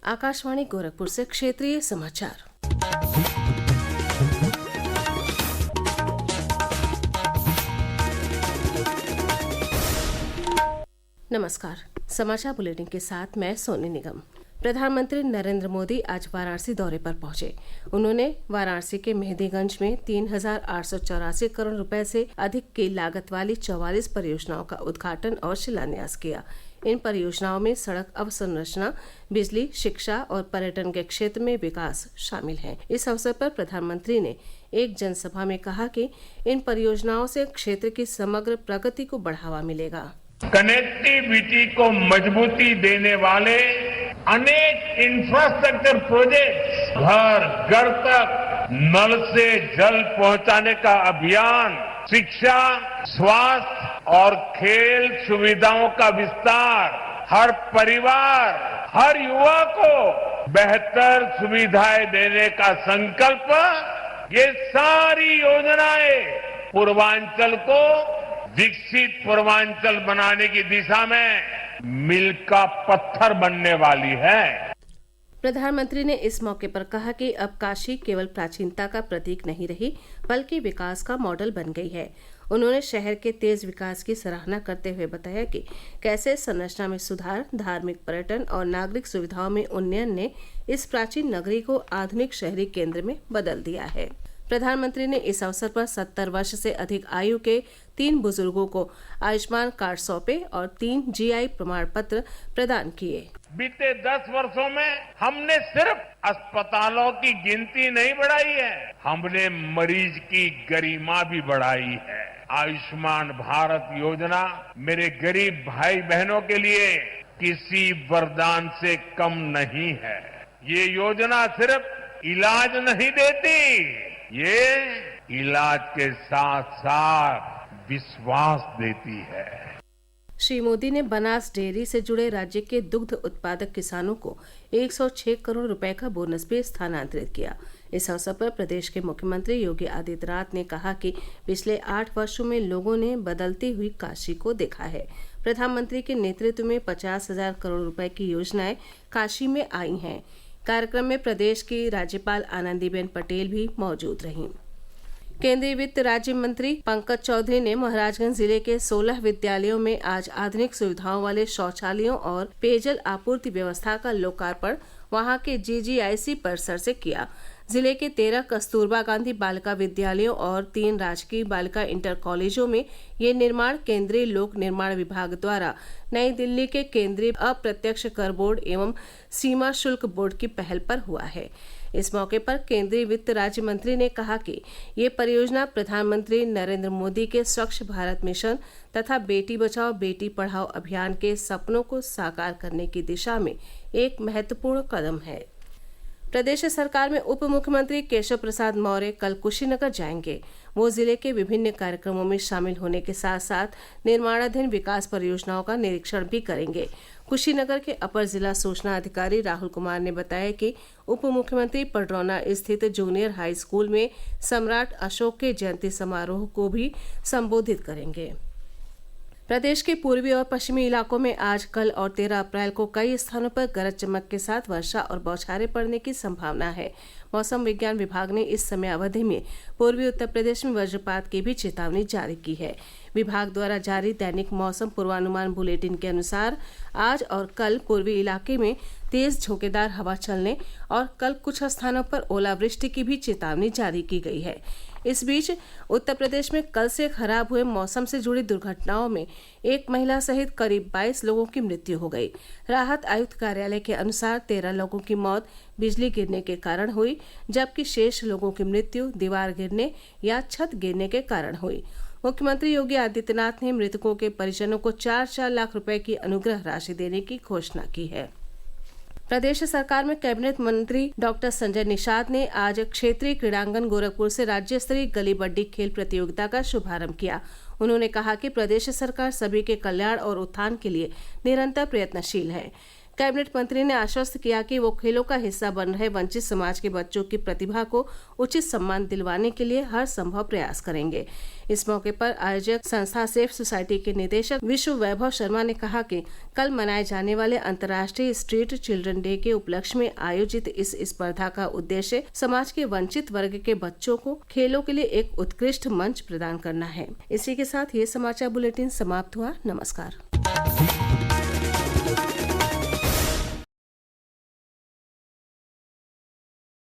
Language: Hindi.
आकाशवाणी गोरखपुर से क्षेत्रीय समाचार। नमस्कार। समाचार बुलेटिन के साथ मैं सोनी निगम। प्रधानमंत्री नरेंद्र मोदी आज वाराणसी दौरे पर पहुंचे। उन्होंने वाराणसी के मेहंदीगंज में 3,884 करोड़ रुपए से अधिक की लागत वाली 44 परियोजनाओं का उद्घाटन और शिलान्यास किया। इन परियोजनाओं में सड़क अवसंरचना, बिजली, शिक्षा और पर्यटन के क्षेत्र में विकास शामिल है। इस अवसर पर प्रधानमंत्री ने एक जनसभा में कहा कि इन परियोजनाओं से क्षेत्र की समग्र प्रगति को बढ़ावा मिलेगा। कनेक्टिविटी को मजबूती देने वाले अनेक इंफ्रास्ट्रक्चर प्रोजेक्ट्स, घर घर तक नल से जल पहुंचाने का अभियान, शिक्षा, स्वास्थ्य और खेल सुविधाओं का विस्तार, हर परिवार, हर युवा को बेहतर सुविधाएं देने का संकल्प, ये सारी योजनाएं पूर्वांचल को विकसित पूर्वांचल बनाने की दिशा में मील का पत्थर बनने वाली है। प्रधानमंत्री ने इस मौके पर कहा कि अब काशी केवल प्राचीनता का प्रतीक नहीं रही, बल्कि विकास का मॉडल बन गई है। उन्होंने शहर के तेज विकास की सराहना करते हुए बताया कि कैसे संरचना में सुधार, धार्मिक, पर्यटन और नागरिक सुविधाओं में उन्नयन ने इस प्राचीन नगरी को आधुनिक शहरी केंद्र में बदल दिया है। प्रधानमंत्री ने इस अवसर पर 70 वर्ष से अधिक आयु के 3 बुजुर्गों को आयुष्मान कार्ड सौंपे और 3 GI प्रमाण पत्र प्रदान किए। बीते 10 वर्षों में हमने सिर्फ अस्पतालों की गिनती नहीं बढ़ाई है, हमने मरीज की गरिमा भी बढ़ाई है। आयुष्मान भारत योजना मेरे गरीब भाई बहनों के लिए किसी वरदान से कम नहीं है। ये योजना सिर्फ इलाज नहीं देती, ये इलाज के साथ साथ विश्वास देती है। श्री मोदी ने बनास डेयरी से जुड़े राज्य के दुग्ध उत्पादक किसानों को 106 करोड़ रुपए का बोनस भी स्थानांतरित किया। इस अवसर पर प्रदेश के मुख्यमंत्री योगी आदित्यनाथ ने कहा कि पिछले 8 वर्षों में लोगों ने बदलती हुई काशी को देखा है। प्रधानमंत्री के नेतृत्व में 50,000 करोड़ रुपए की योजनाएं काशी में आई हैं। कार्यक्रम में प्रदेश की राज्यपाल आनंदीबेन पटेल भी मौजूद रहीं। केंद्रीय वित्त राज्य मंत्री पंकज चौधरी ने महाराजगंज जिले के 16 विद्यालयों में आज आधुनिक सुविधाओं वाले शौचालयों और पेयजल आपूर्ति व्यवस्था का लोकार्पण वहां के GGIC परिसर से किया। जिले के 13 कस्तूरबा गांधी बालिका विद्यालयों और 3 राजकीय बालिका इंटर कॉलेजों में ये निर्माण केंद्रीय लोक निर्माण विभाग द्वारा नई दिल्ली के केंद्रीय अप्रत्यक्ष कर बोर्ड एवं सीमा शुल्क बोर्ड की पहल पर हुआ है। इस मौके पर केंद्रीय वित्त राज्य मंत्री ने कहा कि ये परियोजना प्रधानमंत्री नरेंद्र मोदी के स्वच्छ भारत मिशन तथा बेटी बचाओ बेटी पढ़ाओ अभियान के सपनों को साकार करने की दिशा में एक महत्वपूर्ण कदम है। प्रदेश सरकार में उप मुख्यमंत्री केशव प्रसाद मौर्य कल कुशीनगर जाएंगे। वो जिले के विभिन्न कार्यक्रमों में शामिल होने के साथ साथ निर्माणाधीन विकास परियोजनाओं का निरीक्षण भी करेंगे। कुशीनगर के अपर जिला सूचना अधिकारी राहुल कुमार ने बताया कि उप मुख्यमंत्री पडरौना स्थित जूनियर हाई स्कूल में सम्राट अशोक के जयंती समारोह को भी संबोधित करेंगे। प्रदेश के पूर्वी और पश्चिमी इलाकों में आज, कल और 13 अप्रैल को कई स्थानों पर गरज चमक के साथ वर्षा और बौछारें पड़ने की संभावना है। मौसम विज्ञान विभाग ने इस समय अवधि में पूर्वी उत्तर प्रदेश में वज्रपात की भी चेतावनी जारी की है। विभाग द्वारा जारी दैनिक मौसम पूर्वानुमान बुलेटिन के अनुसार आज और कल पूर्वी इलाके में तेज झोंकेदार हवा चलने और कल कुछ स्थानों पर ओलावृष्टि की भी चेतावनी जारी की गई है। इस बीच उत्तर प्रदेश में कल से खराब हुए मौसम से जुड़ी दुर्घटनाओं में एक महिला सहित करीब 22 लोगों की मृत्यु हो गई। राहत आयुक्त कार्यालय के अनुसार 13 लोगों की मौत बिजली गिरने के कारण हुई, जबकि शेष लोगों की मृत्यु दीवार गिरने या छत गिरने के कारण हुई। मुख्यमंत्री योगी आदित्यनाथ ने मृतकों के परिजनों को 4-4 लाख रुपए की अनुग्रह राशि देने की घोषणा की है। प्रदेश सरकार में कैबिनेट मंत्री डॉक्टर संजय निषाद ने आज क्षेत्रीय क्रीड़ांगन गोरखपुर से राज्य स्तरीय गली बड्डी खेल प्रतियोगिता का शुभारंभ किया। उन्होंने कहा कि प्रदेश सरकार सभी के कल्याण और उत्थान के लिए निरंतर प्रयत्नशील है। कैबिनेट मंत्री ने आश्वस्त किया कि वो खेलों का हिस्सा बन रहे वंचित समाज के बच्चों की प्रतिभा को उचित सम्मान दिलवाने के लिए हर संभव प्रयास करेंगे। इस मौके पर आयोजक संस्था सेफ सोसाइटी के निदेशक विश्व वैभव शर्मा ने कहा कि कल मनाए जाने वाले अंतर्राष्ट्रीय स्ट्रीट चिल्ड्रन डे के उपलक्ष्य में आयोजित इस स्पर्धा का उद्देश्य समाज के वंचित वर्ग के बच्चों को खेलों के लिए एक उत्कृष्ट मंच प्रदान करना है। इसी के साथ ये समाचार बुलेटिन समाप्त हुआ। नमस्कार।